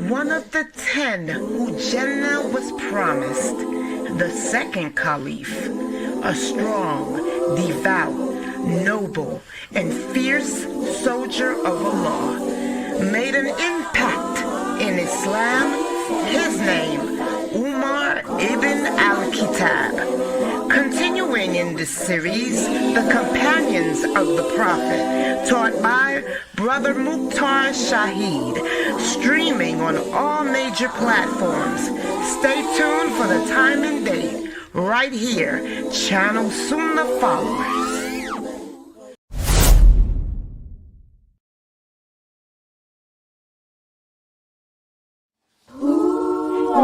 one of the 10 who Jannah was promised, the second caliph, a strong, devout, noble, and fierce soldier of Allah, made an impact in Islam. His name, Umar ibn al-Khattab. Continuing in this series, the companions of the Prophet, taught by Brother Mukhtar Shahid, streaming on all major platforms. Stay tuned for the time and date, right here, channel Sunnah Followers.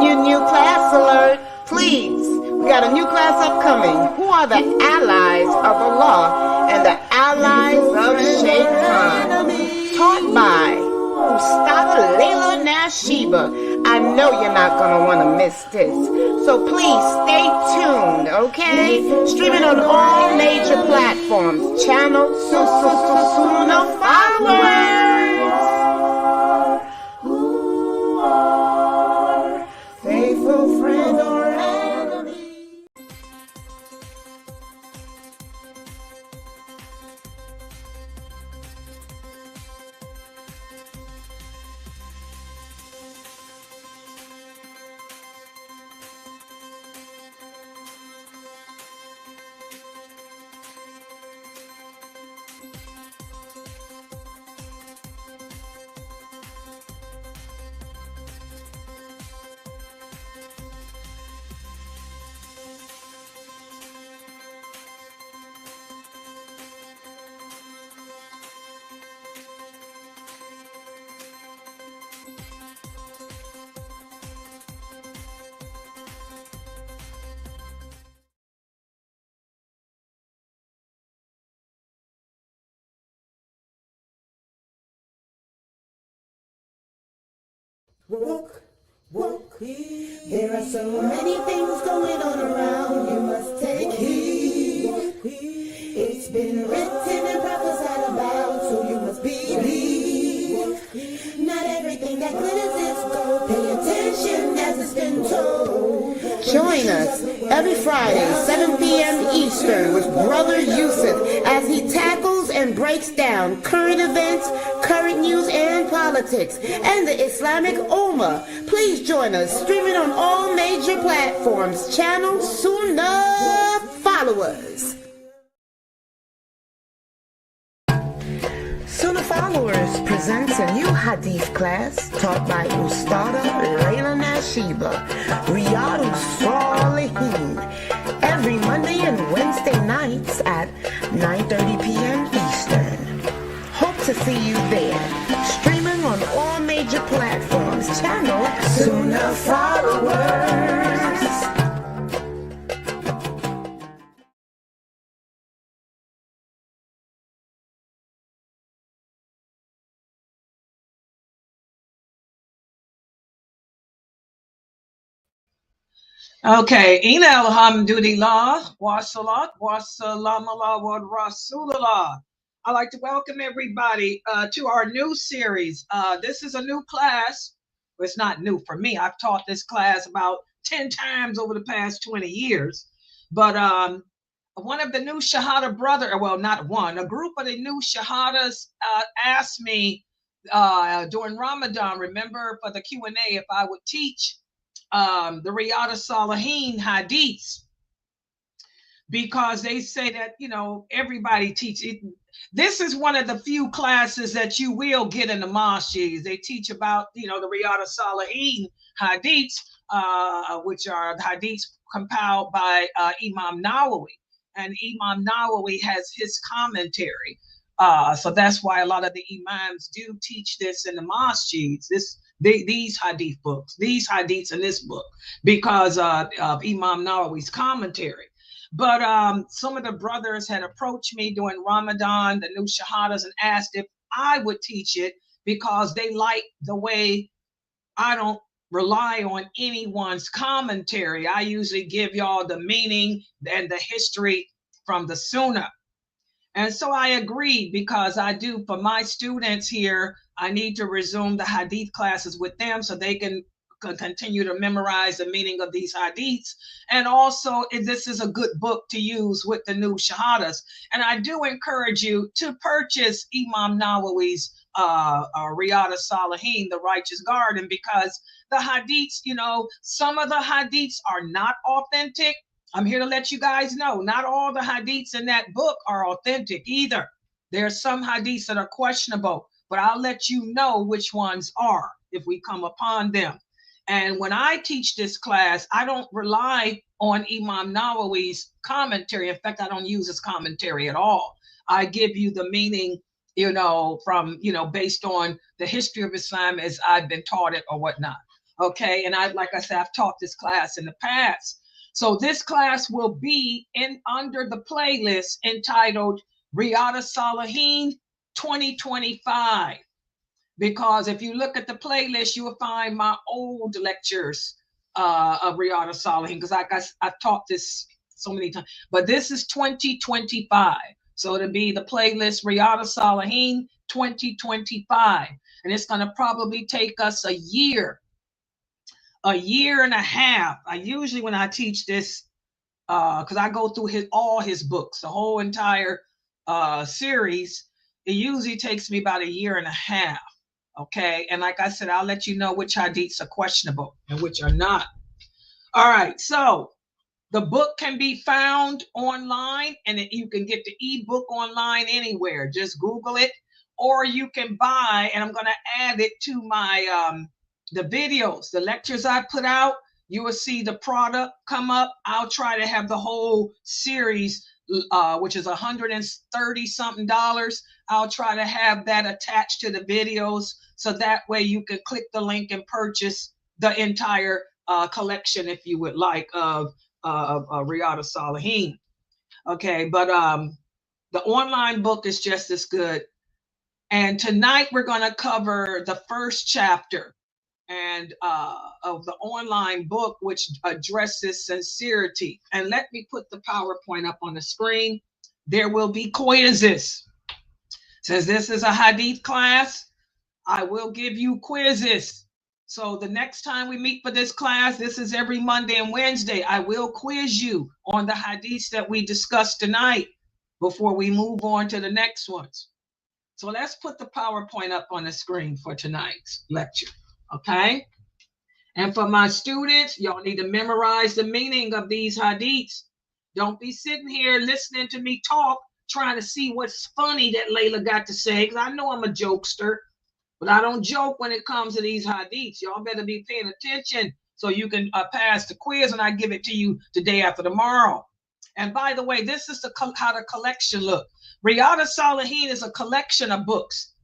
New class alert, please. We got a new class upcoming. Who are the allies of Allah and the allies of Shaitan? Taught by Ustadha Laila Nasheeba. I know you're not going to want to miss this. So please stay tuned, okay? Streaming on all major platforms. Channel SunnahFollowers. Faithful friend or enemy. Walk, there are so many things going on around, you must take heed. It's been written and prophesied about, so you must believe. Not everything that glitters is gold, pay attention as it's been told. Join us every Friday, 7 p.m. Eastern, with Brother Yusuf as he tackles and breaks down current events, current news, and politics, and the Islamic Ummah. Please join us, streaming on all major platforms. Channel Sunnah Followers. Sunnah Followers presents a new Hadith class taught by Ustadha Laila Nasheeba, Riyadhus Saliheen, every Monday and Wednesday nights at 9:30 p.m. Eastern. Hope to see you there. Streaming on all major platforms. Channel Sunnah Followers. Okay, Ina alhamdulillah, wa salat, wa salam ala wa rasulullah. I'd like to welcome everybody to our new series. This is a new class. Well, it's not new for me. I've taught this class about 10 times over the past 20 years. But one of the new Shahada well, not one, a group of the new Shahadas asked me during Ramadan, remember, for the Q&A, if I would teach the Riyadhus Saliheen Hadith, because they say that, you know, everybody teaches. This is one of the few classes that you will get in the mosques. They teach about, you know, the Riyadhus Saliheen Hadith, which are the hadiths compiled by Imam Nawawi. And Imam Nawawi has his commentary. So that's why a lot of the imams do teach this in the mosques. These hadith books, these hadiths in this book, because of Imam Nawawi's commentary. But some of the brothers had approached me during Ramadan, the new Shahadas, and asked if I would teach it, because they like the way I don't rely on anyone's commentary. I usually give y'all the meaning and the history from the Sunnah. And so I agreed, because I do, for my students here, I need to resume the hadith classes with them so they can continue to memorize the meaning of these hadiths. And also, this is a good book to use with the new shahadas. And I do encourage you to purchase Imam Nawawi's Riyadhus Saliheen, the Righteous Garden, because the hadiths, you know, some of the hadiths are not authentic. I'm here to let you guys know, not all the hadiths in that book are authentic either. There are some hadiths that are questionable, but I'll let you know which ones are if we come upon them. And when I teach this class, I don't rely on Imam Nawawi's commentary. In fact, I don't use his commentary at all. I give you the meaning, you know, from, you know, based on the history of Islam as I've been taught it or whatnot. Okay. And like I said, I've taught this class in the past. So this class will be under the playlist entitled Riyadhus Saliheen 2025. Because if you look at the playlist, you will find my old lectures of Riyadhus Saliheen, because I've taught this so many times. But this is 2025. So it'll be the playlist Riyadhus Saliheen 2025. And it's going to probably take us a year and a half. I usually, when I teach this, because I go through all his books, the whole entire series, it usually takes me about a year and a half. Okay. And like I said, I'll let you know which hadiths are questionable and which are not. All right. So the book can be found online, and you can get the ebook online anywhere. Just Google it, or you can buy, and I'm going to add it to my, the videos, the lectures I put out. You will see the product come up. I'll try to have the whole series, which is $130 something. I'll try to have that attached to the videos, so that way you can click the link and purchase the entire collection, if you would like, of Riyadhus Saliheen. Okay, but the online book is just as good. And tonight we're going to cover the first chapter and of the online book, which addresses sincerity. And let me put the PowerPoint up on the screen. There will be quizzes. Since this is a hadith class, I will give you quizzes. So the next time we meet for this class, this is every Monday and Wednesday, I will quiz you on the hadiths that we discussed tonight before we move on to the next ones. So let's put the PowerPoint up on the screen for tonight's lecture. Okay. And for my students, y'all need to memorize the meaning of these hadiths. Don't be sitting here listening to me talk, trying to see what's funny that Layla got to say, because I know I'm a jokester, but I don't joke when it comes to these hadiths. Y'all better be paying attention so you can pass the quiz, and I give it to you the day after tomorrow. And by the way, this is how the collection look. Riyadhus Saliheen is a collection of books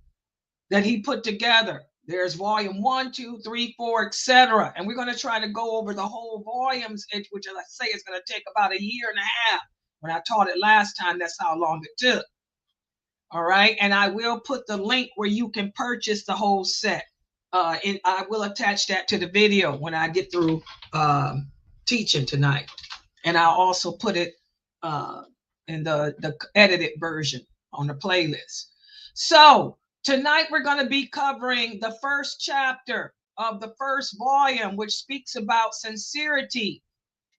that he put together. There's volume 1, 2, 3, 4, etc. And we're going to try to go over the whole volumes, which, as I say, is going to take about a year and a half. When I taught it last time, that's how long it took. All right. And I will put the link where you can purchase the whole set. And I will attach that to the video when I get through teaching tonight. And I'll also put it in the edited version on the playlist. So tonight we're going to be covering the first chapter of the first volume, which speaks about sincerity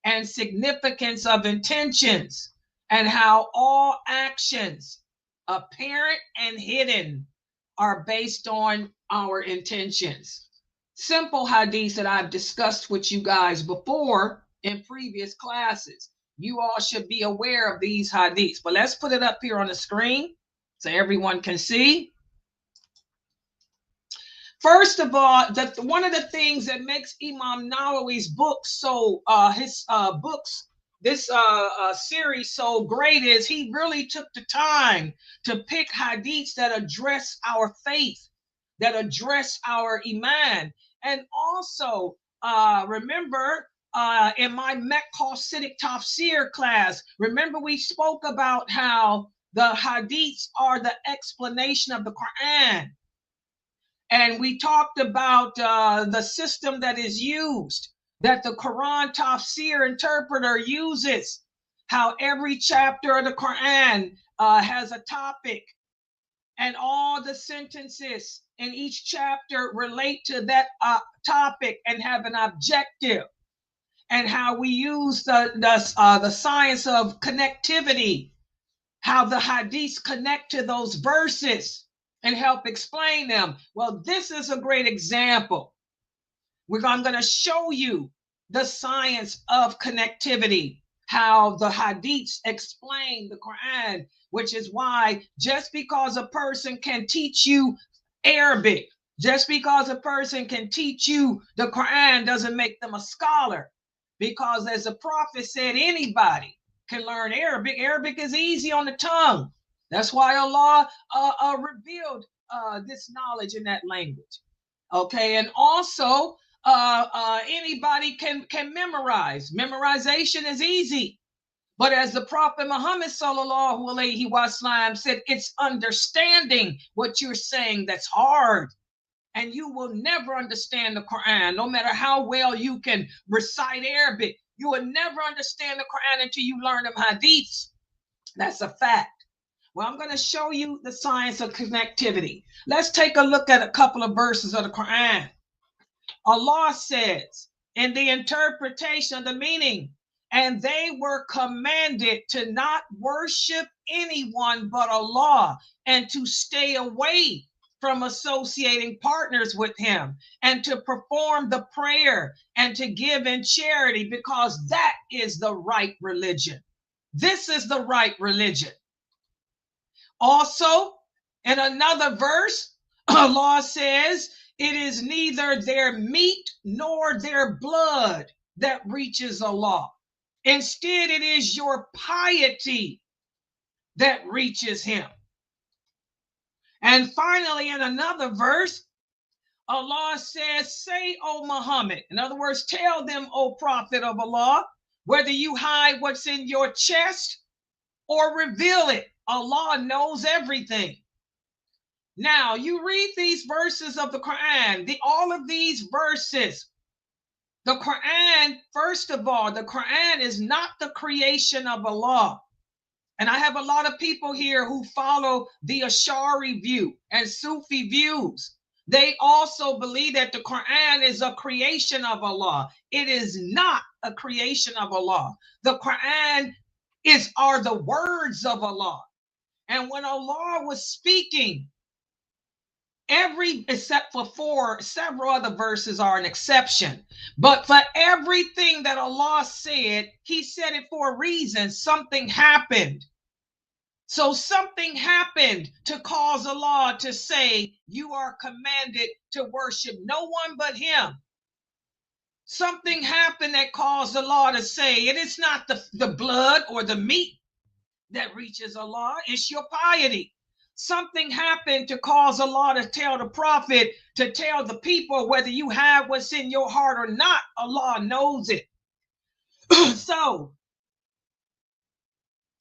and significance of intentions, and how all actions, apparent and hidden, are based on our intentions. Simple hadiths that I've discussed with you guys before in previous classes. You all should be aware of these hadiths, but let's put it up here on the screen so everyone can see. First of all, one of the things that makes Imam Nawawi's books so, this series so great is he really took the time to pick hadiths that address our faith, that address our iman. And also, remember, in my Hasidic Tafsir class, remember we spoke about how the hadiths are the explanation of the Quran. And we talked about the system that is used, that the Quran Tafsir interpreter uses, how every chapter of the Quran has a topic, and all the sentences in each chapter relate to that topic and have an objective, and how we use the science of connectivity, how the hadiths connect to those verses and help explain them. Well, this is a great example. I'm going to show you the science of connectivity, how the hadiths explain the Quran, which is why just because a person can teach you Arabic, just because a person can teach you the Quran doesn't make them a scholar. Because as the Prophet said, anybody can learn Arabic. Arabic is easy on the tongue. That's why Allah revealed this knowledge in that language. Okay, and also anybody can memorize. Memorization is easy. But as the Prophet Muhammad sallallahu alaihi wasallam said, it's understanding what you're saying that's hard. And you will never understand the Quran, no matter how well you can recite Arabic. You will never understand the Quran until you learn them hadiths. That's a fact. Well, I'm going to show you the science of connectivity. Let's take a look at a couple of verses of the Quran. Allah says in the interpretation of the meaning, and they were commanded to not worship anyone but Allah, and to stay away from associating partners with him, and to perform the prayer and to give in charity, because that is the right religion. This is the right religion. Also, in another verse, Allah says, it is neither their meat nor their blood that reaches Allah. Instead, it is your piety that reaches him. And finally, in another verse, Allah says, say, O Muhammad, in other words, tell them, O Prophet of Allah, whether you hide what's in your chest or reveal it, Allah knows everything. Now, you read these verses of the Quran, all of these verses, the Quran, first of all, the Quran is not the creation of Allah. And I have a lot of people here who follow the Ash'ari view and Sufi views. They also believe that the Quran is a creation of Allah. It is not a creation of Allah. The Quran are the words of Allah. And when Allah was speaking, except for several other verses are an exception. But for everything that Allah said, he said it for a reason. Something happened. So something happened to cause Allah to say, you are commanded to worship no one but him. Something happened that caused Allah to say, it is not the blood or the meat that reaches Allah, it's your piety. Something happened to cause Allah to tell the Prophet, to tell the people, whether you have what's in your heart or not, Allah knows it. So,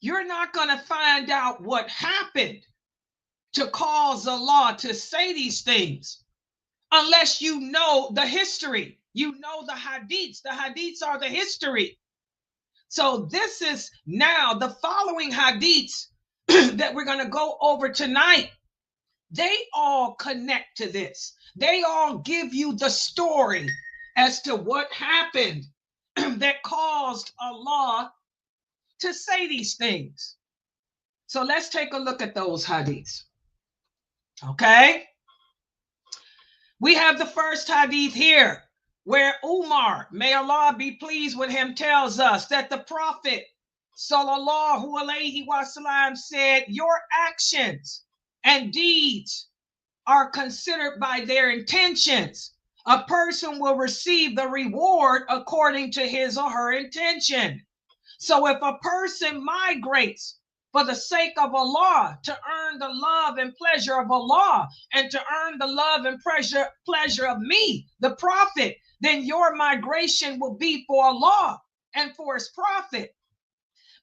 you're not going to find out what happened to cause Allah to say these things unless you know the history. You know the hadiths. The hadiths are the history. So this is now the following hadiths that we're going to go over tonight. They all connect to this. They all give you the story as to what happened that caused Allah to say these things. So let's take a look at those hadiths. Okay. We have the first hadith here where Umar, may Allah be pleased with him, tells us that the Prophet sallallahu alaihi wasallam said, your actions and deeds are considered by their intentions. A person will receive the reward according to his or her intention. So if a person migrates for the sake of Allah to earn the love and pleasure of Allah and to earn the love and pleasure of me, the Prophet, then your migration will be for Allah and for his Prophet.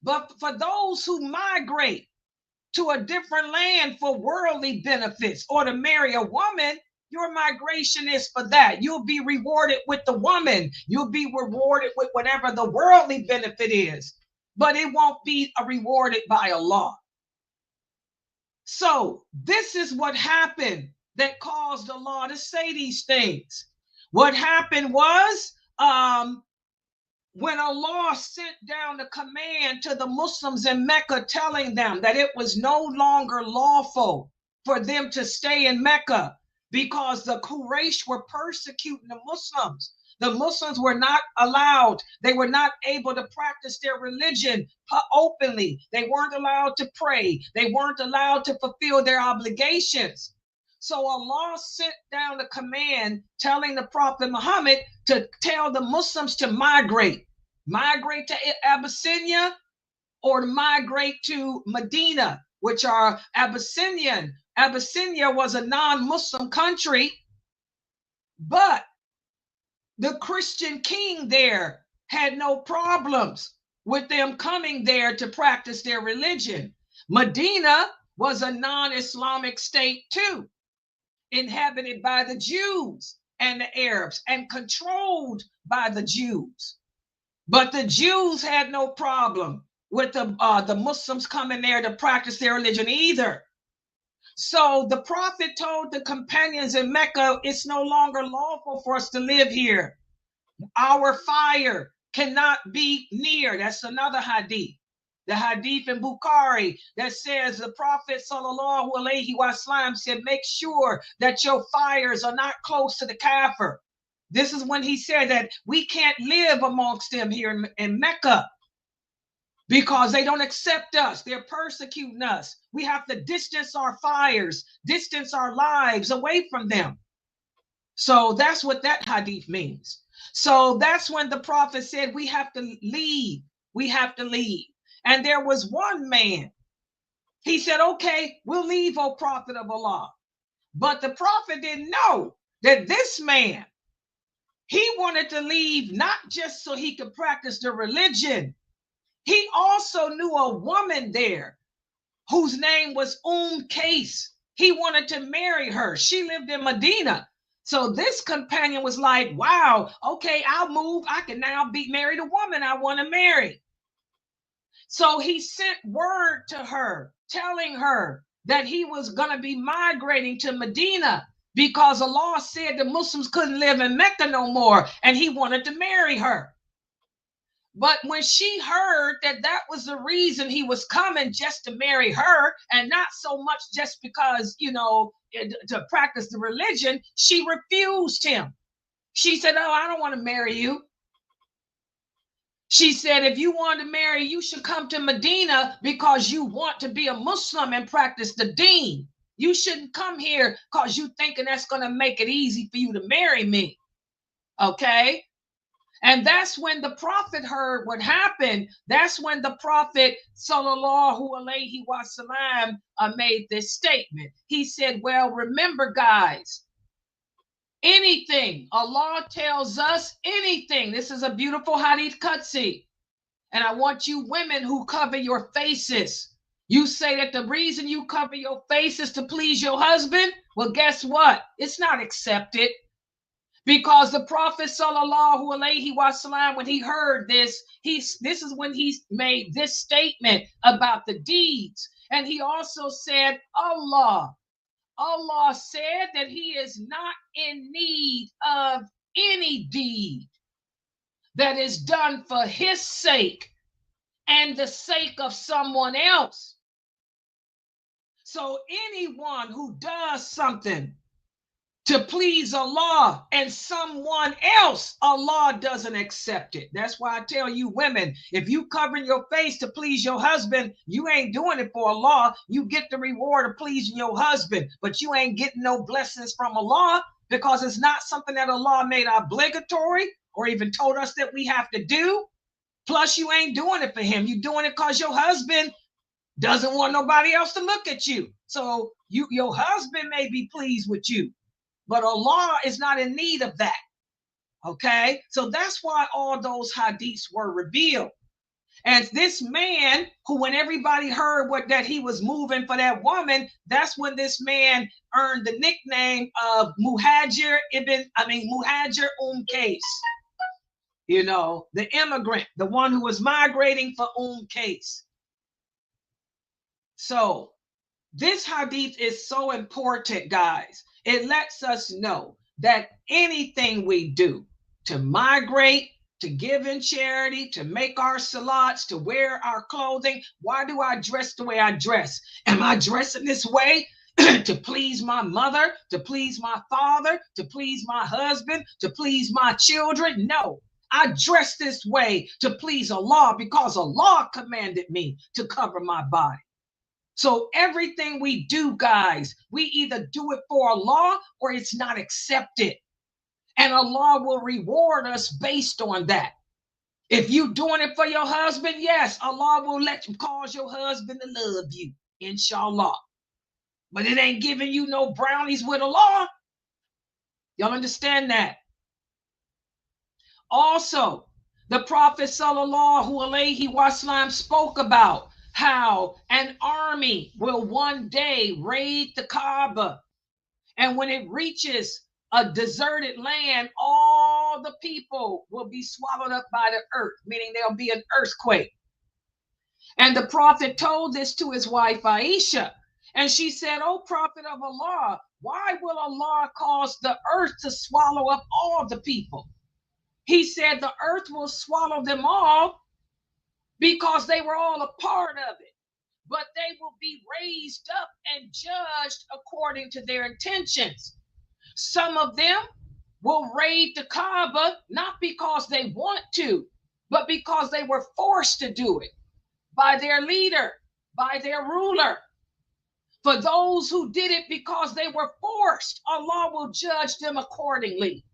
But for those who migrate to a different land for worldly benefits or to marry a woman, your migration is for that. You'll be rewarded with the woman. You'll be rewarded with whatever the worldly benefit is, but it won't be rewarded by Allah. So this is what happened that caused Allah to say these things. What happened was when Allah sent down the command to the Muslims in Mecca, telling them that it was no longer lawful for them to stay in Mecca because the Quraysh were persecuting the Muslims. The Muslims were not allowed. They were not able to practice their religion openly. They weren't allowed to pray. They weren't allowed to fulfill their obligations. So Allah sent down a command telling the Prophet Muhammad to tell the Muslims to migrate to Abyssinia or to migrate to Medina, which are Abyssinian. Abyssinia was a non-Muslim country, but the Christian king there had no problems with them coming there to practice their religion. Medina was a non-Islamic state too, inhabited by the Jews and the Arabs and controlled by the Jews. But the Jews had no problem with the Muslims coming there to practice their religion either. So the Prophet told the companions in Mecca, it's no longer lawful for us to live here. Our fire cannot be near. That's another hadith. The hadith in Bukhari that says the Prophet sallallahu alaihi wasallam said, make sure that your fires are not close to the kafir. This is when he said that we can't live amongst them here in Mecca because they don't accept us. They're persecuting us. We have to distance our fires, distance our lives away from them. So that's what that hadith means. So that's when the Prophet said, we have to leave. We have to leave. And there was one man. He said, okay, we'll leave, O Prophet of Allah. But the Prophet didn't know that this man, he wanted to leave not just so he could practice the religion. He also knew a woman there whose name was Qais. He wanted to marry her. She lived in Medina. So this companion was like, wow, okay, I'll move. I can now be married a woman I want to marry. So he sent word to her, telling her that he was going to be migrating to Medina because Allah said the Muslims couldn't live in Mecca no more, and he wanted to marry her. But when she heard that that was the reason he was coming, just to marry her and not so much just because, to practice the religion, she refused him. She said, oh, I don't want to marry you. She said, if you want to marry, you should come to Medina because you want to be a Muslim and practice the deen. You shouldn't come here because you thinking that's going to make it easy for you to marry me. Okay? And that's when the Prophet heard what happened. That's when the Prophet sallallahu alaihi wasallam made this statement. He said, well, remember, guys, anything Allah tells us, anything. This is a beautiful hadith qudsi. And I want you women who cover your faces. You say that the reason you cover your face is to please your husband. Well, guess what? It's not accepted. Because the Prophet sallallahu alaihi wasallam, when he heard this, this is when he made this statement about the deeds. And he also said, Allah said that he is not in need of any deed that is done for his sake and the sake of someone else. So anyone who does something to please Allah and someone else, Allah doesn't accept it. That's why I tell you women, if you covering your face to please your husband, you ain't doing it for Allah. You get the reward of pleasing your husband, but you ain't getting no blessings from Allah because it's not something that Allah made obligatory or even told us that we have to do. Plus, you ain't doing it for him. You're doing it because your husband doesn't want nobody else to look at you. So your husband may be pleased with you, but Allah is not in need of that. Okay? So that's why all those hadiths were revealed. And this man, who when everybody heard that he was moving for that woman, that's when this man earned the nickname of Muhajir Qais. The immigrant, the one who was migrating for Qais. So This hadith is so important, guys. It lets us know that anything we do to migrate, to give in charity, to make our salats, to wear our clothing. Why do I dress the way I dress? Am I dressing this way to please my mother, to please my father, to please my husband, to please my children? No, I dress this way to please Allah because Allah commanded me to cover my body. So everything we do, guys, we either do it for Allah or it's not accepted. And Allah will reward us based on that. If you're doing it for your husband, yes, Allah will cause your husband to love you, inshallah. But it ain't giving you no brownies with Allah. Y'all understand that? Also, the Prophet sallallahu alaihi wasallam spoke about how an army will one day raid the Kaaba. And when it reaches a deserted land, all the people will be swallowed up by the earth, meaning there'll be an earthquake. And the Prophet told this to his wife Aisha. And she said, "O Prophet of Allah, why will Allah cause the earth to swallow up all the people?" He said the earth will swallow them all because they were all a part of it. But they will be raised up and judged according to their intentions. Some of them will raid the Kaaba not because they want to, but because they were forced to do it by their leader, by their ruler. For those who did it because they were forced, Allah will judge them accordingly.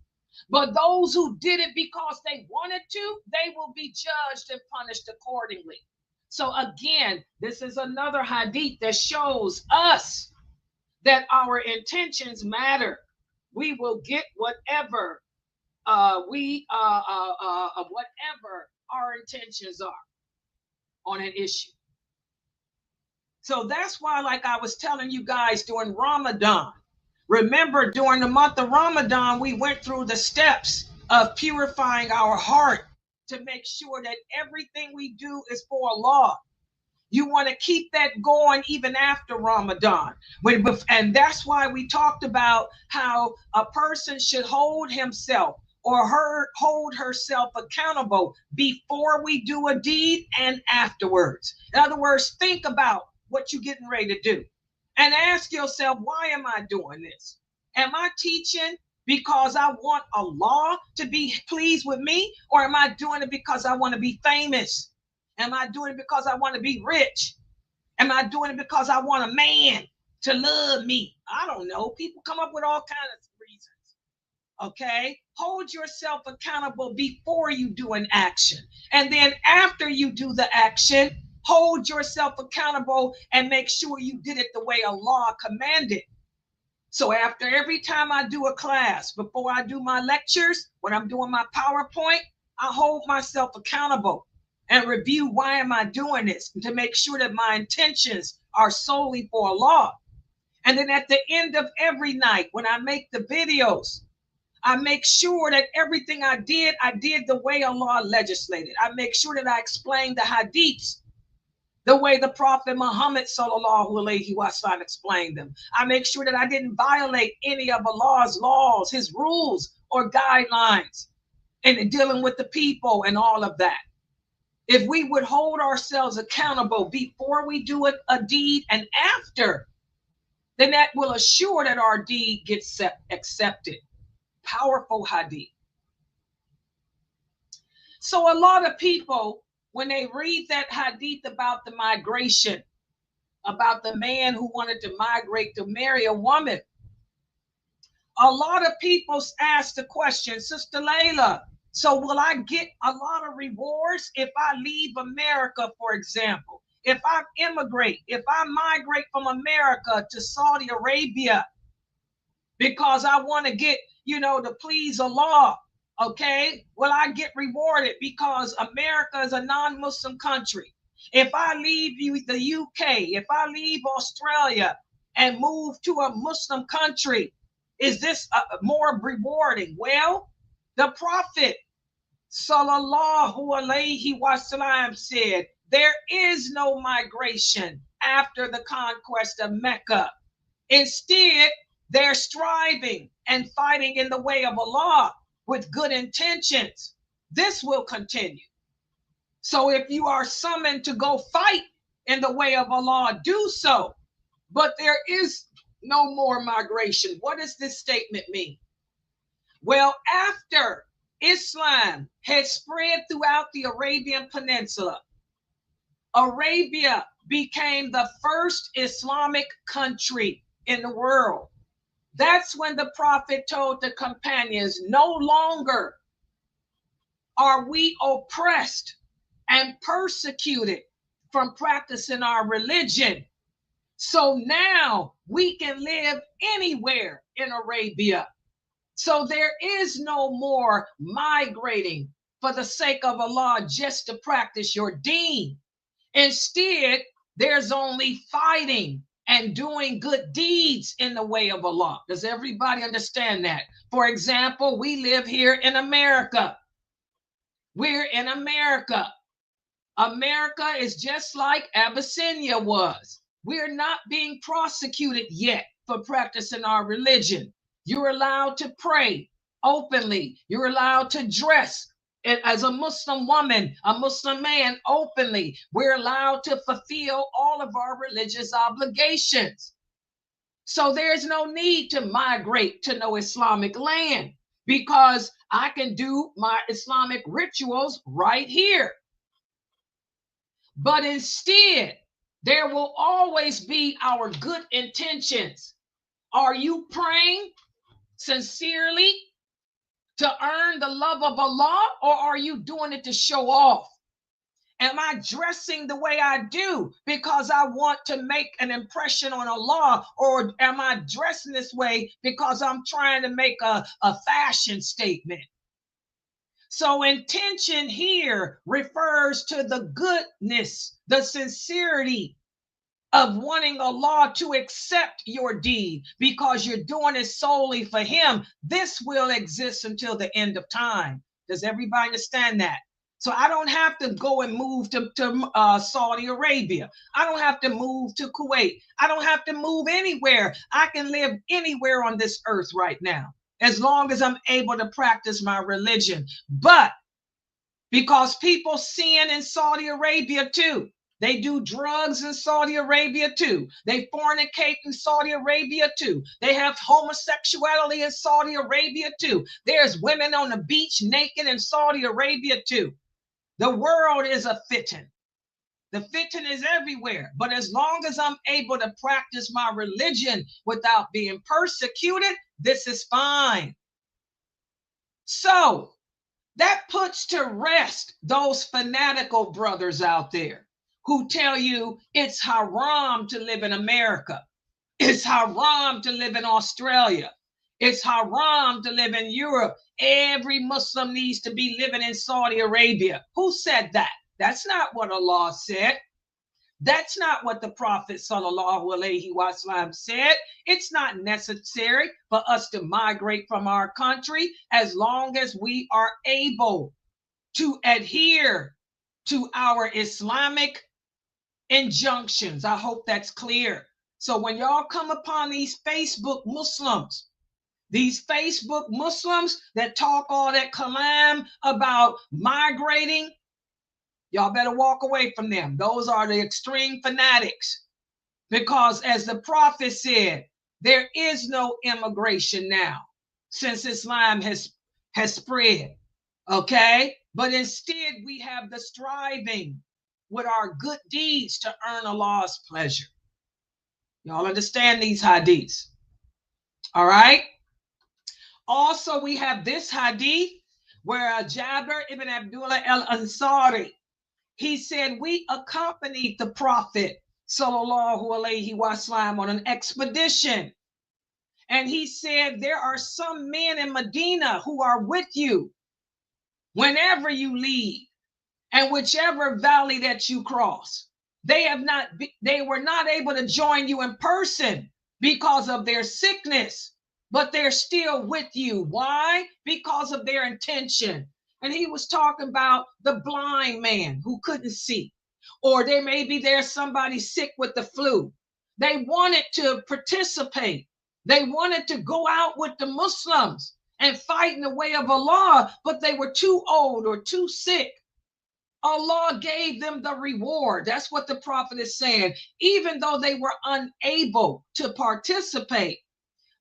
But those who did it because they wanted to, they will be judged and punished accordingly. So again, this is another hadith that shows us that our intentions matter. We will get whatever whatever our intentions are on an issue. So that's why, like I was telling you guys during Ramadan, remember during the month of Ramadan, we went through the steps of purifying our heart to make sure that everything we do is for Allah. You want to keep that going even after Ramadan. And that's why we talked about how a person should hold himself or hold herself accountable before we do a deed and afterwards. In other words, think about what you're getting ready to do and ask yourself, why am I doing this? Am I teaching because I want Allah to be pleased with me? Or am I doing it because I want to be famous? Am I doing it because I want to be rich? Am I doing it because I want a man to love me? I don't know. People come up with all kinds of reasons. Okay? Hold yourself accountable before you do an action. And then after you do the action, hold yourself accountable and make sure you did it the way Allah commanded. So after every time I do a class, before I do my lectures, when I'm doing my PowerPoint, I hold myself accountable and review, why am I doing this, to make sure that my intentions are solely for Allah. And then at the end of every night, when I make the videos, I make sure that everything I did the way Allah legislated. I make sure that I explain the hadiths the way the Prophet Muhammad sallallahu alaihi wasallam explained them. I make sure that I didn't violate any of Allah's laws, his rules or guidelines in dealing with the people and all of that. If we would hold ourselves accountable before we do a deed and after, then that will assure that our deed gets accepted. Powerful hadith. So a lot of people, when they read that hadith about the migration, about the man who wanted to migrate to marry a woman, a lot of people ask the question, Sister Laila, so will I get a lot of rewards if I leave America, for example? If I immigrate, if I migrate from America to Saudi Arabia because I want to get, to please Allah, okay? Will I get rewarded because America is a non-Muslim country? If I leave the UK, if I leave Australia and move to a Muslim country, is this more rewarding? Well, the Prophet sallallahu alaihi wasallam said, there is no migration after the conquest of Mecca. Instead, they're striving and fighting in the way of Allah with good intentions. This will continue. So if you are summoned to go fight in the way of Allah, do so. But there is no more migration. What does this statement mean? Well, after Islam had spread throughout the Arabian Peninsula, Arabia became the first Islamic country in the world. That's when the Prophet told the companions, no longer are we oppressed and persecuted from practicing our religion. So now we can live anywhere in Arabia. So there is no more migrating for the sake of Allah just to practice your deen. Instead, there's only fighting and doing good deeds in the way of Allah. Does everybody understand that? For example, we live here in America. We're in America. America is just like Abyssinia was. We're not being prosecuted yet for practicing our religion. You're allowed to pray openly. You're allowed to dress as a Muslim woman, a Muslim man openly. We're allowed to fulfill all of our religious obligations. So there's no need to migrate to no Islamic land because I can do my Islamic rituals right here. But instead, there will always be our good intentions. Are you praying sincerely to earn the love of Allah, or are you doing it to show off? Am I dressing the way I do because I want to make an impression on Allah, or am I dressing this way because I'm trying to make a fashion statement? So intention here refers to the goodness, the sincerity of wanting Allah to accept your deed because you're doing it solely for Him. This will exist until the end of time. Does everybody understand that? So I don't have to go and move to Saudi Arabia. I don't have to move to Kuwait. I don't have to move anywhere. I can live anywhere on this earth right now, as long as I'm able to practice my religion. But because people sin in Saudi Arabia too. They do drugs in Saudi Arabia too. They fornicate in Saudi Arabia too. They have homosexuality in Saudi Arabia too. There's women on the beach naked in Saudi Arabia too. The world is a fitan. The fitan is everywhere. But as long as I'm able to practice my religion without being persecuted, this is fine. So that puts to rest those fanatical brothers out there who tell you it's haram to live in America. It's haram to live in Australia. It's haram to live in Europe. Every Muslim needs to be living in Saudi Arabia. Who said that? That's not what Allah said. That's not what the Prophet ﷺ said. It's not necessary for us to migrate from our country as long as we are able to adhere to our Islamic injunctions. I hope that's clear. So when y'all come upon these Facebook Muslims that talk all that kalam about migrating, y'all better walk away from them. Those are the extreme fanatics. Because as the Prophet said, there is no immigration now since Islam has spread. Okay? But instead we have the striving with our good deeds to earn Allah's pleasure. Y'all understand these hadiths? All right? Also, we have this hadith where Jabir ibn Abdullah al-Ansari, he said, we accompanied the Prophet sallallahu alaihi wasallam on an expedition. And he said, there are some men in Medina who are with you whenever you leave and whichever valley that you cross. They were not able to join you in person because of their sickness, but they're still with you. Why? Because of their intention. And he was talking about the blind man who couldn't see, or there may be there's somebody sick with the flu. They wanted to participate. They wanted to go out with the Muslims and fight in the way of Allah, but they were too old or too sick. Allah gave them the reward. That's what the prophet is saying. Even though they were unable to participate,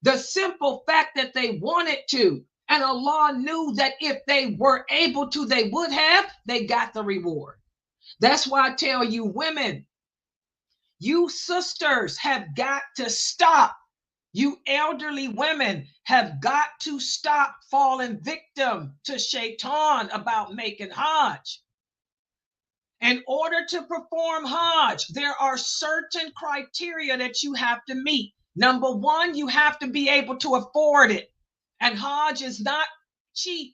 the simple fact that they wanted to, and Allah knew that if they were able to, they would have, they got the reward. That's why I tell you, women, you sisters have got to stop. You elderly women have got to stop falling victim to shaitan about making Hajj. In order to perform Hajj, there are certain criteria that you have to meet. Number one, you have to be able to afford it. And Hajj is not cheap.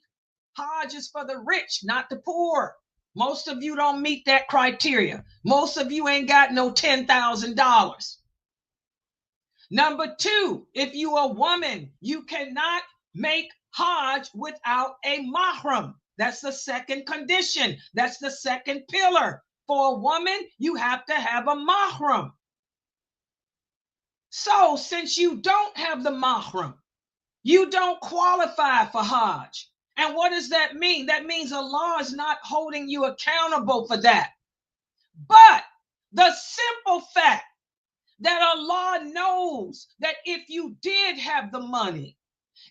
Hajj is for the rich, not the poor. Most of you don't meet that criteria. Most of you ain't got no $10,000. Number two, if you're a woman, you cannot make Hajj without a mahram. That's the second condition. That's the second pillar. For a woman, you have to have a mahram. So since you don't have the mahram, you don't qualify for Hajj. And what does that mean? That means Allah is not holding you accountable for that. But the simple fact that Allah knows that if you did have the money,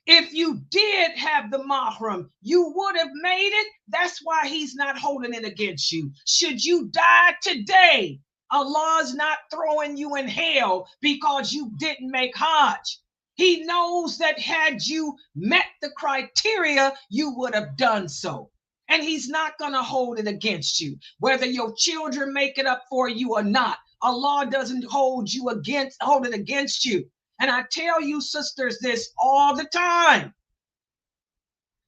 if you did have the mahram, you would have made it. That's why he's not holding it against you. Should you die today, Allah's not throwing you in hell because you didn't make Hajj. He knows that had you met the criteria, you would have done so. And he's not going to hold it against you, whether your children make it up for you or not. Allah doesn't hold it against you. And I tell you, sisters, this all the time.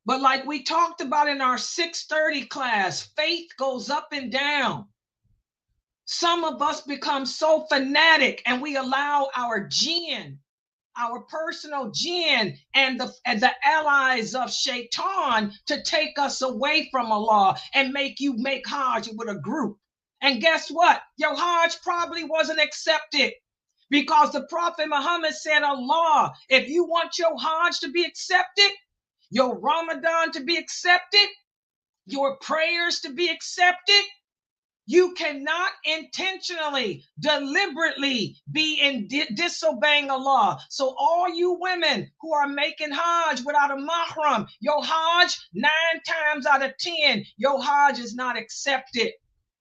But like we talked about in our 6:30 class, faith goes up and down. Some of us become so fanatic and we allow our jinn, our personal jinn, and the allies of shaitan to take us away from Allah and make you make Hajj with a group. And guess what? Your Hajj probably wasn't accepted. Because the Prophet Muhammad said, Allah, if you want your Hajj to be accepted, your Ramadan to be accepted, your prayers to be accepted, you cannot intentionally, deliberately be disobeying Allah. So all you women who are making Hajj without a mahram, your Hajj, 9 times out of 10, your Hajj is not accepted.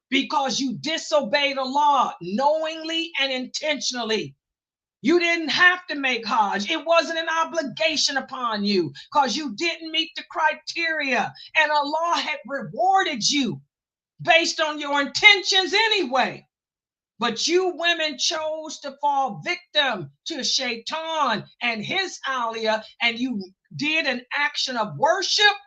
Because you disobeyed Allah knowingly and intentionally. You didn't have to make Hajj. It wasn't an obligation upon you because you didn't meet the criteria. And Allah had rewarded you based on your intentions anyway. But you women chose to fall victim to shaitan and his aliyah, and you did an action of worship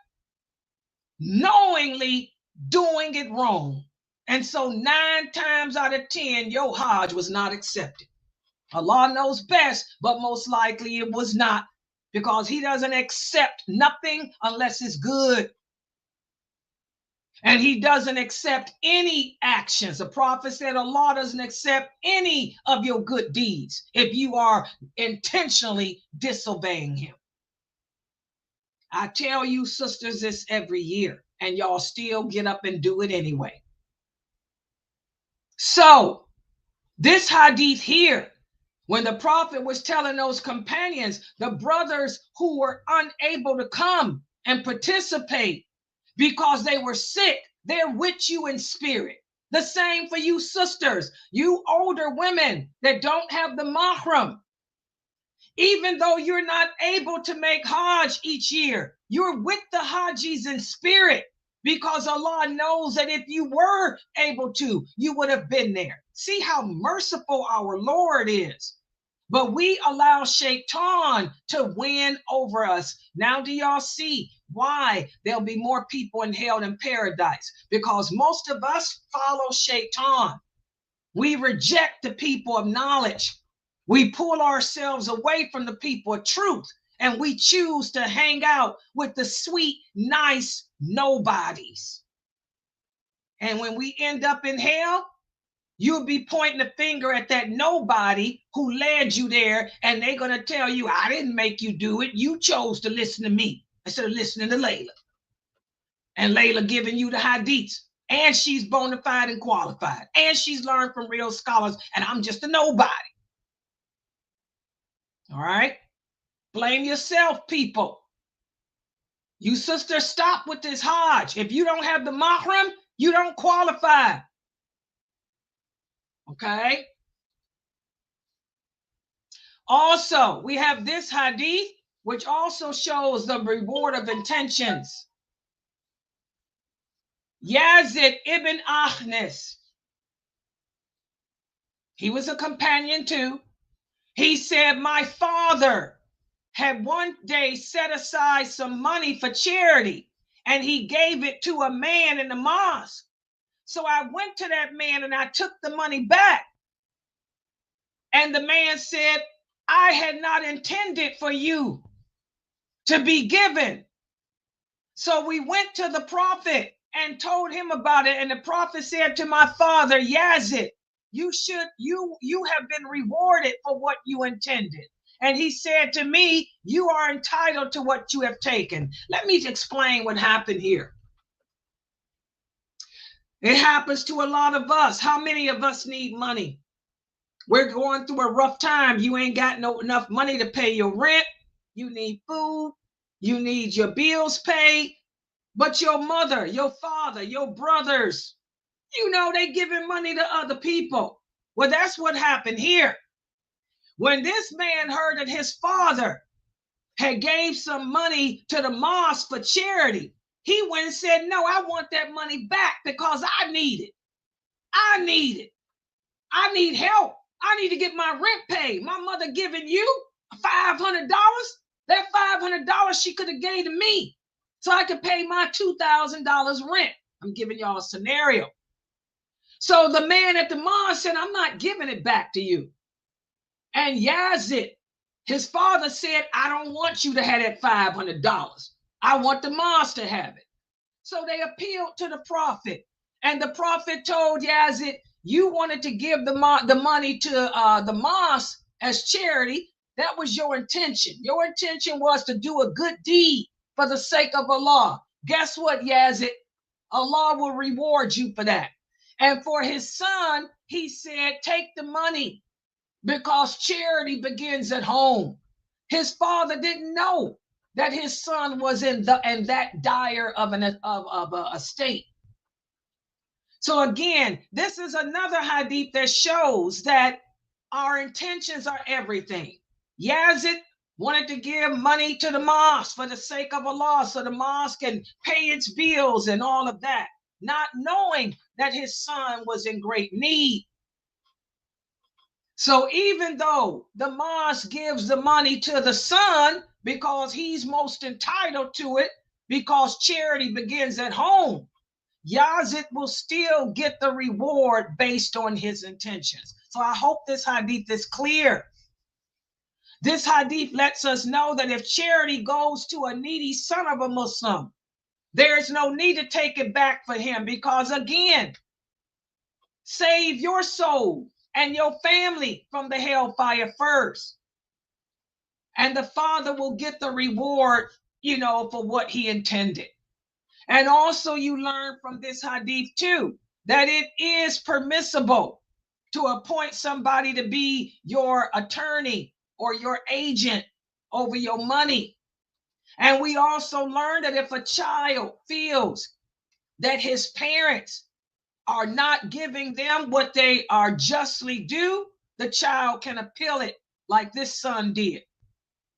knowingly doing it wrong. And so 9 times out of 10, your Hajj was not accepted. Allah knows best, but most likely it was not, because he doesn't accept nothing unless it's good. And he doesn't accept any actions. The Prophet said Allah doesn't accept any of your good deeds if you are intentionally disobeying him. I tell you, sisters, this every year, and y'all still get up and do it anyway. So this hadith here, when the Prophet was telling those companions, the brothers who were unable to come and participate because they were sick, they're with you in spirit. The same for you sisters, you older women that don't have the mahram. Even though you're not able to make Hajj each year, you're with the Hajis in spirit. Because Allah knows that if you were able to, you would have been there. See how merciful our Lord is. But we allow shaitan to win over us. Now do y'all see why there'll be more people in hell than paradise? Because most of us follow shaitan. We reject the people of knowledge. We pull ourselves away from the people of truth. And we choose to hang out with the sweet, nice nobodies. And when we end up in hell, you'll be pointing the finger at that nobody who led you there, and they're going to tell you, I didn't make you do it. You chose to listen to me instead of listening to Laila. And Laila giving you the hadiths, and she's bona fide and qualified, and she's learned from real scholars, and I'm just a nobody. All right? Blame yourself, people. You sisters, stop with this Hajj. If you don't have the mahram, you don't qualify. Okay? Also, we have this hadith, which also shows the reward of intentions. Yazid ibn Akhnas, he was a companion too. He said, my father had one day set aside some money for charity, and he gave it to a man in the mosque. So I went to that man and I took the money back. And the man said, I had not intended for you to be given. So we went to the prophet and told him about it. And the prophet said to my father, Yazid, you have been rewarded for what you intended. And he said to me, you are entitled to what you have taken. Let me explain what happened here. It happens to a lot of us. How many of us need money? We're going through a rough time. You ain't got enough money to pay your rent. You need food. You need your bills paid. But your mother, your father, your brothers, they giving money to other people. Well, that's what happened here. When this man heard that his father had gave some money to the mosque for charity, he went and said, no, I want that money back because I need it. I need it. I need help. I need to get my rent paid. My mother giving you $500. That $500 she could have gave to me so I could pay my $2,000 rent. I'm giving y'all a scenario. So the man at the mosque said, I'm not giving it back to you. And Yazid, his father said, I don't want you to have that $500. I want the mosque to have it. So they appealed to the prophet. And the prophet told Yazid, you wanted to give the money to the mosque as charity. That was your intention. Your intention was to do a good deed for the sake of Allah. Guess what, Yazid? Allah will reward you for that. And for his son, he said, take the money because charity begins at home. His father didn't know that his son was in that dire of a state. So again, this is another hadith that shows that our intentions are everything. Yazid wanted to give money to the mosque for the sake of Allah, so the mosque can pay its bills and all of that, not knowing that his son was in great need. So even though the mosque gives the money to the son because he's most entitled to it, because charity begins at home, Yazid will still get the reward based on his intentions. So I hope this hadith is clear. This hadith lets us know that if charity goes to a needy son of a Muslim, there is no need to take it back for him, because again, save your soul and your family from the hellfire first. And the father will get the reward, for what he intended. And also you learn from this hadith too, that it is permissible to appoint somebody to be your attorney or your agent over your money. And we also learn that if a child feels that his parents are not giving them what they are justly due, the child can appeal it like this son did.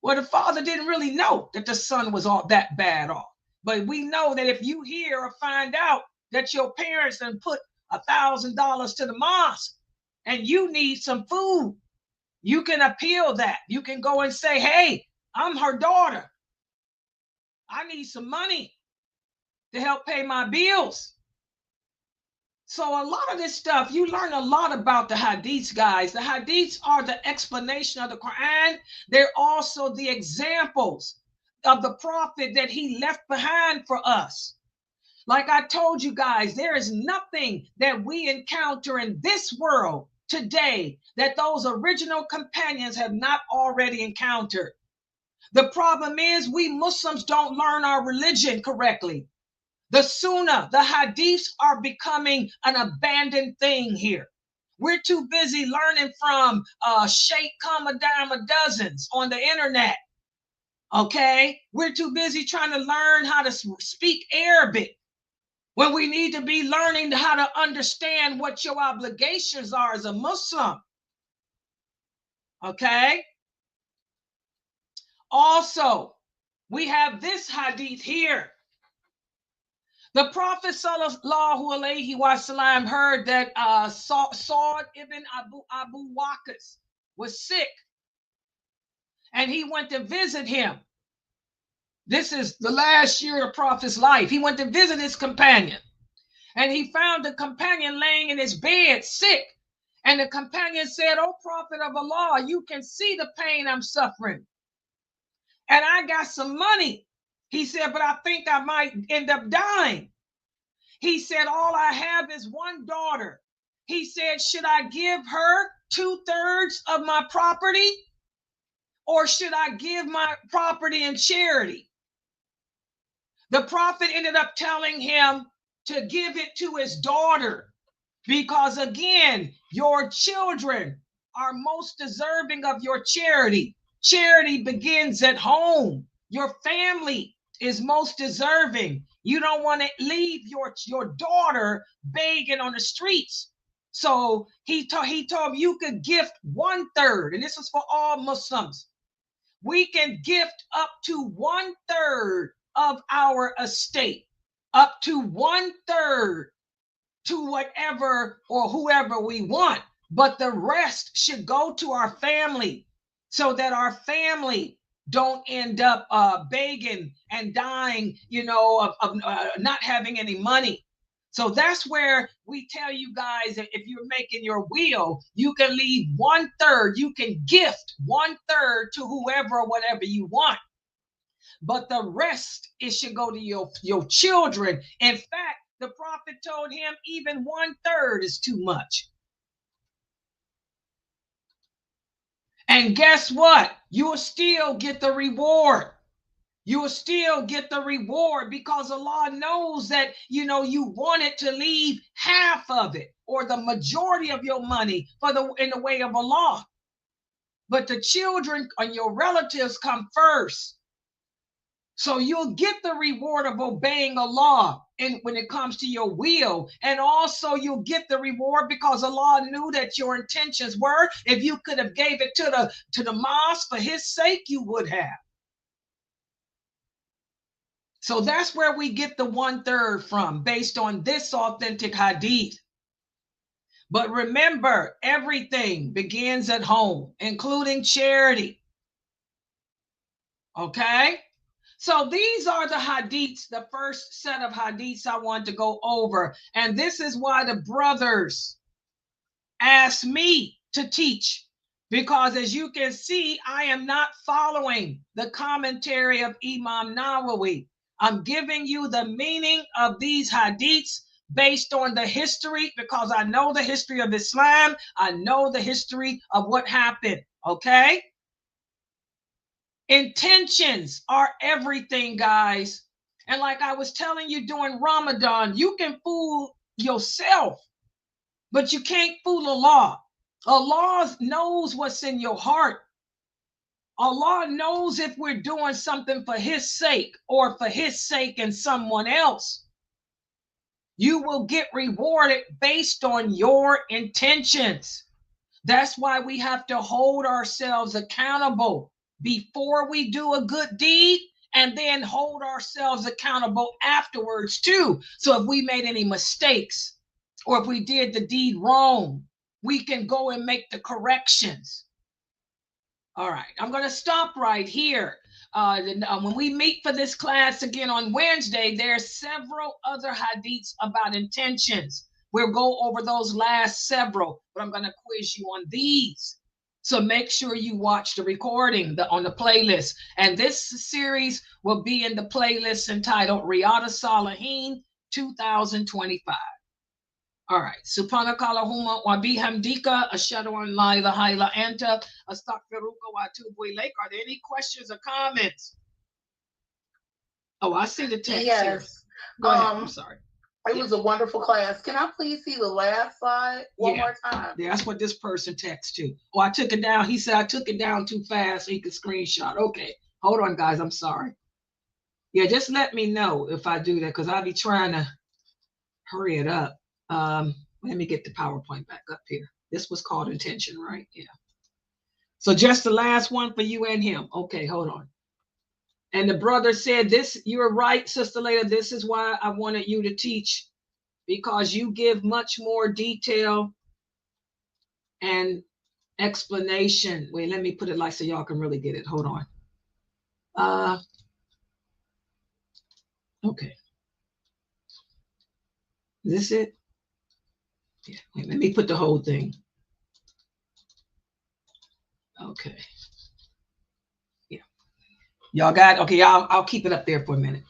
Well, the father didn't really know that the son was all that bad off. But we know that if you hear or find out that your parents done put $1,000 to the mosque and you need some food, you can appeal that. You can go and say, hey, I'm her daughter. I need some money to help pay my bills. So a lot of this stuff, you learn a lot about the hadiths, guys. The hadiths are the explanation of the Quran. They're also the examples of the prophet that he left behind for us. Like I told you guys, there is nothing that we encounter in this world today that those original companions have not already encountered. The problem is we Muslims don't learn our religion correctly. The Sunnah, the Hadiths are becoming an abandoned thing here. We're too busy learning from Sheikh come a dime a dozens on the internet. Okay? We're too busy trying to learn how to speak Arabic when we need to be learning how to understand what your obligations are as a Muslim. Okay? Also, we have this hadith here. The Prophet sallallahu alaihi wasallam heard that Sa'd ibn Abu Waqqas was sick, and he went to visit him. This is the last year of the Prophet's life. He went to visit his companion, and he found the companion laying in his bed sick. And the companion said, "O Prophet of Allah, you can see the pain I'm suffering. And I got some money." He said, "But I think I might end up dying." He said, "All I have is one daughter." He said, "Should I give her 2/3 of my property? Or should I give my property in charity?" The Prophet ended up telling him to give it to his daughter, because again, your children are most deserving of your charity. Charity begins at home. Your family is most deserving. You don't want to leave your daughter begging on the streets. So he told him you could gift 1/3, and this is for all Muslims. We can gift up to 1/3 of our estate, up to 1/3 to whatever or whoever we want, but the rest should go to our family, so that our family don't end up begging and dying, of not having any money. So that's where we tell you guys that if you're making your will, you can leave 1/3, you can gift 1/3 to whoever or whatever you want. But the rest, it should go to your children. In fact, the Prophet told him even 1/3 is too much. And guess what? You will still get the reward. You will still get the reward, because Allah knows that, you wanted to leave half of it or the majority of your money in the way of Allah. But the children and your relatives come first. So you'll get the reward of obeying Allah when it comes to your will. And also you'll get the reward because Allah knew that your intentions were. If you could have gave it to the mosque for his sake, you would have. So that's where we get the 1/3 from, based on this authentic hadith. But remember, everything begins at home, including charity. Okay? So these are the hadiths, the first set of hadiths I want to go over. And this is why the brothers asked me to teach. Because as you can see, I am not following the commentary of Imam Nawawi. I'm giving you the meaning of these hadiths based on the history, because I know the history of Islam. I know the history of what happened. Okay? Intentions are everything, guys. And like I was telling you during Ramadan, you can fool yourself, but you can't fool Allah. Allah knows what's in your heart. Allah knows if we're doing something for his sake or for his sake and someone else. You will get rewarded based on your intentions. That's why we have to hold ourselves accountable before we do a good deed, and then hold ourselves accountable afterwards too. So if we made any mistakes, or if we did the deed wrong, we can go and make the corrections. All right, I'm going to stop right here. When we meet for this class again on Wednesday, there's several other hadiths about intentions. We'll go over those last several, but I'm going to quiz you on these. So make sure you watch the recording on the playlist. And this series will be in the playlist entitled Riyadhus Saliheen 2025. All right. Subhanakallahumma wa bihamdika ashhadu an la ilaha illa anta astaghfiruka wa atubu ilaik. Are there any questions or comments? Oh, I see the text yes. here. Go ahead. I'm sorry. It was a wonderful class. Can I please see the last slide one more time? Yeah, that's what this person texted too. Oh, I took it down. He said I took it down too fast so he could screenshot. Okay. Hold on, guys. I'm sorry. Yeah, just let me know if I do that because I'll be trying to hurry it up. Let me get the PowerPoint back up here. This was called intention, right? Yeah. So just the last one for you and him. Okay, hold on. And the brother said this, you're right, Sister Laila. This is why I wanted you to teach, because you give much more detail and explanation. Wait, let me put it like so y'all can really get it. Hold on. Okay. Is this it? Yeah, wait, let me put the whole thing. Okay. Yeah. Y'all got, okay, I'll keep it up there for a minute.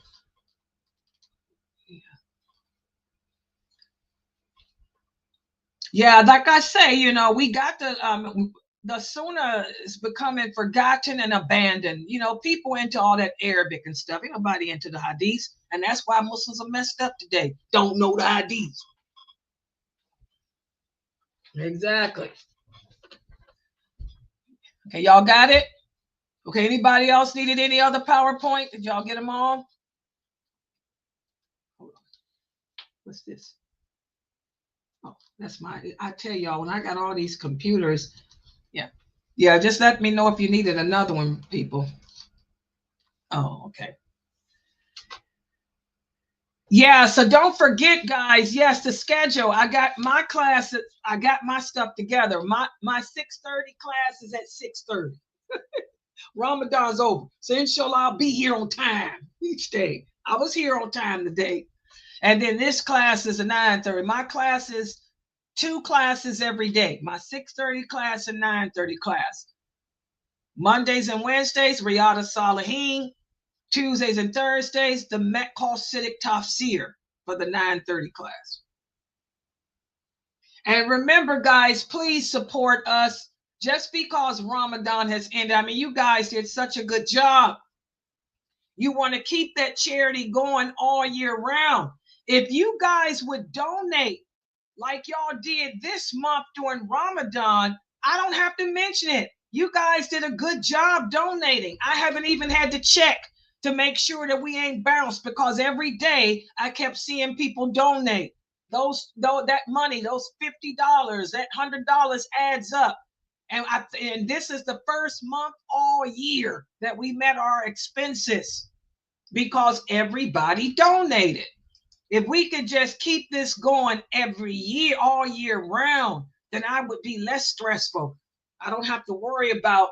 Yeah, like I say, you know, we got the Sunnah is becoming forgotten and abandoned. You know, people into all that Arabic and stuff. Ain't nobody into the Hadith. And that's why Muslims are messed up today. Don't know the Hadith. Exactly. Okay, y'all got it? Okay, anybody else needed any other PowerPoint? Did y'all get them all? Hold on. What's this? Oh, that's I tell y'all, when I got all these computers, yeah, just let me know if you needed another one, people. Oh, okay. Yeah, so don't forget, guys. Yes, the schedule. I got my class. I got my stuff together. My 6:30 class is at 6:30. Ramadan's over, so inshallah I'll be here on time each day. I was here on time today, and then this class is at 9:30. My class is 2 classes every day. My 6:30 class and 9:30 class. Mondays and Wednesdays, Riyadhus Saliheen. Tuesdays and Thursdays, the Hasidic Tafsir for the 9:30 class. And remember, guys, please support us. Just because Ramadan has ended, I mean, you guys did such a good job. You want to keep that charity going all year round. If you guys would donate like y'all did this month during Ramadan, I don't have to mention it. You guys did a good job donating. I haven't even had to check to make sure that we ain't bounced, because every day I kept seeing people donate. That money, those $50, that $100 adds up. And this is the first month all year that we met our expenses because everybody donated. If we could just keep this going every year, all year round, then I would be less stressful. I don't have to worry about,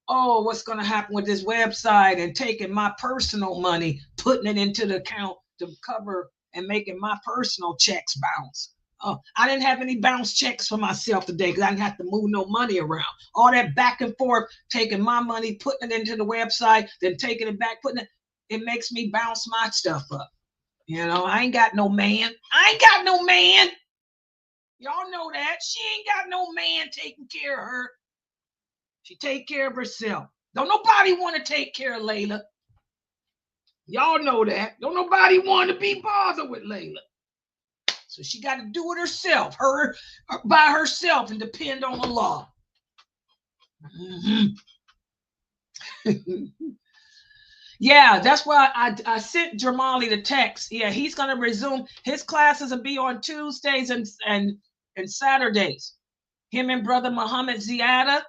oh, what's going to happen with this website and taking my personal money, putting it into the account to cover and making my personal checks bounce. Oh, I didn't have any bounce checks for myself today because I didn't have to move no money around. All that back and forth, taking my money, putting it into the website, then taking it back, it makes me bounce my stuff up. You know, I ain't got no man. Y'all know that. She ain't got no man taking care of her. She take care of herself. Don't nobody want to take care of Layla. Y'all know that. Don't nobody want to be bothered with Layla. So she got to do it herself, by herself, and depend on the law. Yeah, that's why I sent Jamali the text. Yeah, he's going to resume. His classes will be on Tuesdays and Saturdays. Him and Brother Muhammad Ziada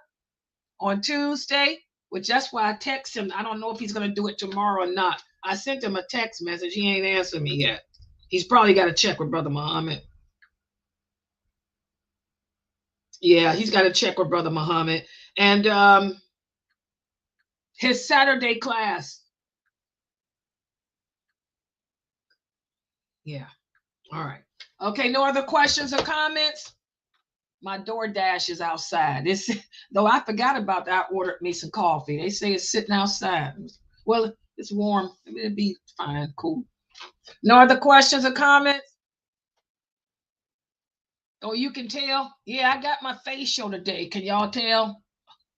on Tuesday, which that's why I text him. I don't know if he's going to do it tomorrow or not. I sent him a text message. He ain't answered me yet. He's probably got to check with Brother Muhammad. Yeah, he's got to check with Brother Muhammad. And his Saturday class. Yeah. All right. Okay, no other questions or comments? My DoorDash is outside. Though I forgot about that, I ordered me some coffee. They say it's sitting outside. Well, it's warm. It'll be fine, cool. No other questions or comments? Oh, you can tell? Yeah, I got my facial today. Can y'all tell?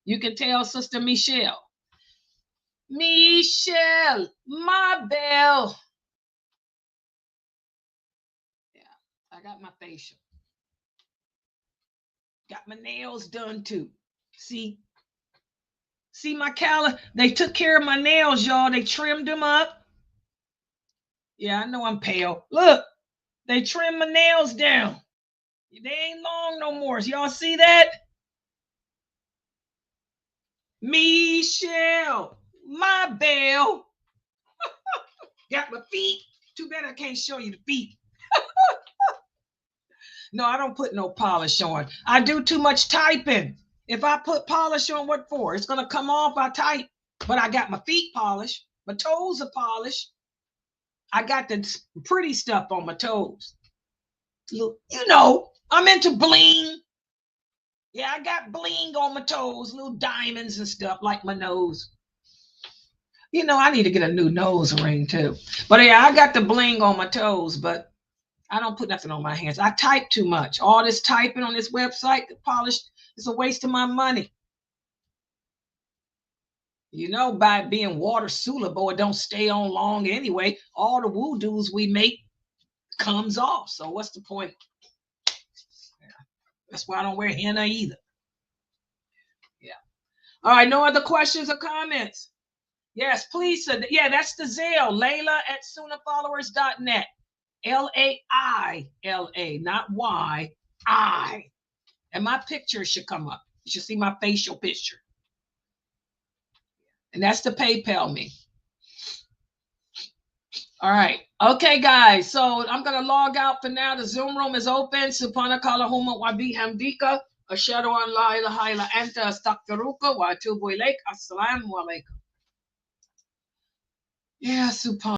You can tell, Sister Michelle. Michelle, my belle. Yeah, I got my facial. Got my nails done too. See my calendar? They took care of my nails, y'all. They trimmed them up. Yeah, I know I'm pale. Look, they trimmed my nails down. They ain't long no more. Y'all see that? Michelle, my belle. Got my feet. Too bad I can't show you the feet. No, I don't put no polish on. I do too much typing. If I put polish on, what for? It's going to come off. I type. But I got my feet polished. My toes are polished. I got the pretty stuff on my toes. You know, I'm into bling. Yeah, I got bling on my toes, little diamonds and stuff like my nose. You know, I need to get a new nose ring too. But yeah, I got the bling on my toes, but I don't put nothing on my hands. I type too much. All this typing on this website, polished, it's a waste of my money. You know, by being water soluble, it don't stay on long anyway. All the woo-doos we make comes off. So what's the point? Yeah. That's why I don't wear henna either. Yeah. All right, no other questions or comments? Yes, please. Yeah, that's the Zelle. Laila at SunnahFollowers.net. Laila, not Y-I. And my picture should come up. You should see my facial picture. And that's the PayPal me. All right. Okay, guys. So I'm going to log out for now. The Zoom room is open. Subhanakallahumma wa bihamdika. Ashhadu an la ilaha illa anta astaghfiruka wa atubu ilaik. Assalamu alaikum. Yeah, subhan.